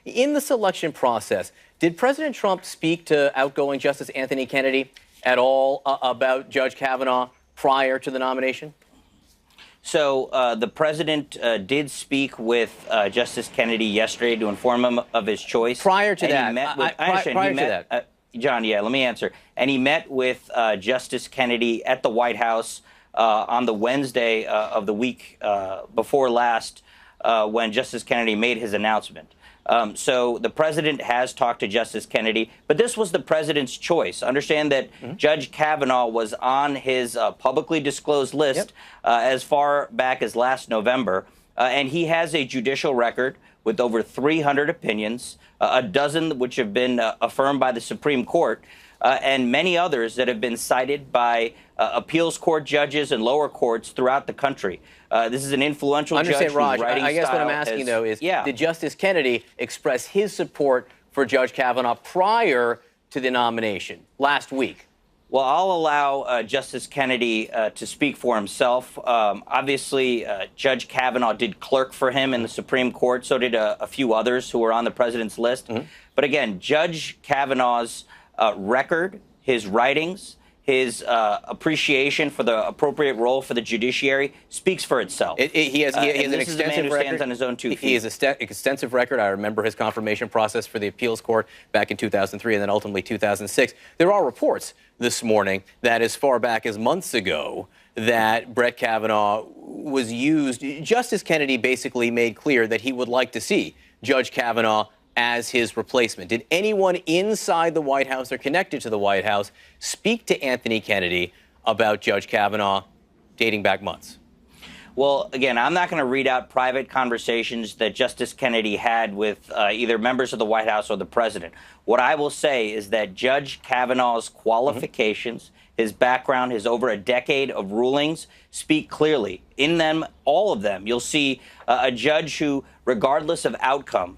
In the selection process, did President Trump speak to outgoing Justice Anthony Kennedy at all about Judge Kavanaugh prior to the nomination? So the president did speak with Justice Kennedy yesterday to inform him of his choice. Prior to that, John, yeah, let me answer. And he met with Justice Kennedy at the White House on the Wednesday of the week before last when Justice Kennedy made his announcement. So the president has talked to Justice Kennedy, but this was the president's choice. Understand that Judge Kavanaugh was on his publicly disclosed list as far back as last November, and he has a judicial record with over 300 opinions, a dozen which have been affirmed by the Supreme Court, and many others that have been cited by appeals court judges and lower courts throughout the country. This is an influential judge. Raj, I guess what I'm asking, though, is did Justice Kennedy express his support for Judge Kavanaugh prior to the nomination last week? Well, I'll allow Justice Kennedy to speak for himself. Obviously, Judge Kavanaugh did clerk for him in the Supreme Court. So did a few others who were on the president's list. But again, Judge Kavanaugh's record, his writings, his appreciation for the appropriate role for the judiciary speaks for itself. He has an extensive record. Stands on his own 2 feet. He has an extensive record. I remember his confirmation process for the appeals court back in 2003 and then ultimately 2006. There are reports this morning that as far back as months ago that Brett Kavanaugh was used. Justice Kennedy basically made clear that he would like to see Judge Kavanaugh as his replacement. Did anyone inside the White House or connected to the White House speak to Anthony Kennedy about Judge Kavanaugh dating back months? Well, again, I'm not going to read out private conversations that Justice Kennedy had with either members of the White House or the president. What I will say is that Judge Kavanaugh's qualifications, his background, his over a decade of rulings speak clearly. In them, all of them, you'll see a judge who, regardless of outcome,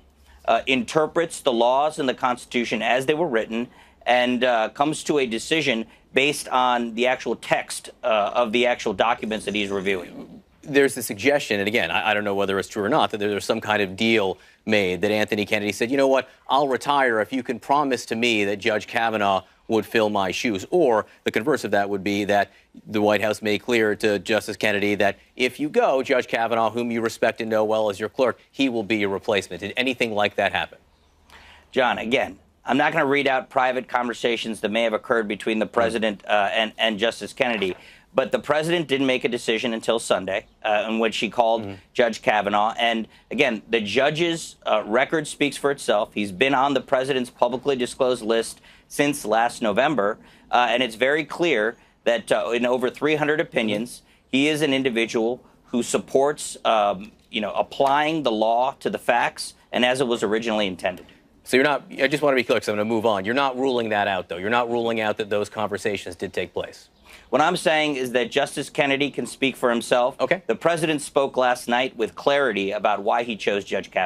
interprets the laws and the Constitution as they were written and comes to a decision based on the actual text of the actual documents that he's reviewing. There's the suggestion, and again, I don't know whether it's true or not, that there's some kind of deal made that Anthony Kennedy said, you know what, I'll retire if you can promise to me that Judge Kavanaugh would fill my shoes. Or the converse of that would be that the White House made clear to Justice Kennedy that if you go, Judge Kavanaugh, whom you respect and know well as your clerk, he will be your replacement. Did anything like that happen? John, again, I'm not going to read out private conversations that may have occurred between the president and Justice Kennedy. But the president didn't make a decision until Sunday, in which he called Judge Kavanaugh. And again, the judge's record speaks for itself. He's been on the president's publicly disclosed list since last November. And it's very clear that in over 300 opinions, he is an individual who supports, applying the law to the facts and as it was originally intended. So you're not, I just want to be clear because I'm going to move on. You're not ruling that out, though. You're not ruling out that those conversations did take place. What I'm saying is that Justice Kennedy can speak for himself. Okay. The president spoke last night with clarity about why he chose Judge Kavanaugh.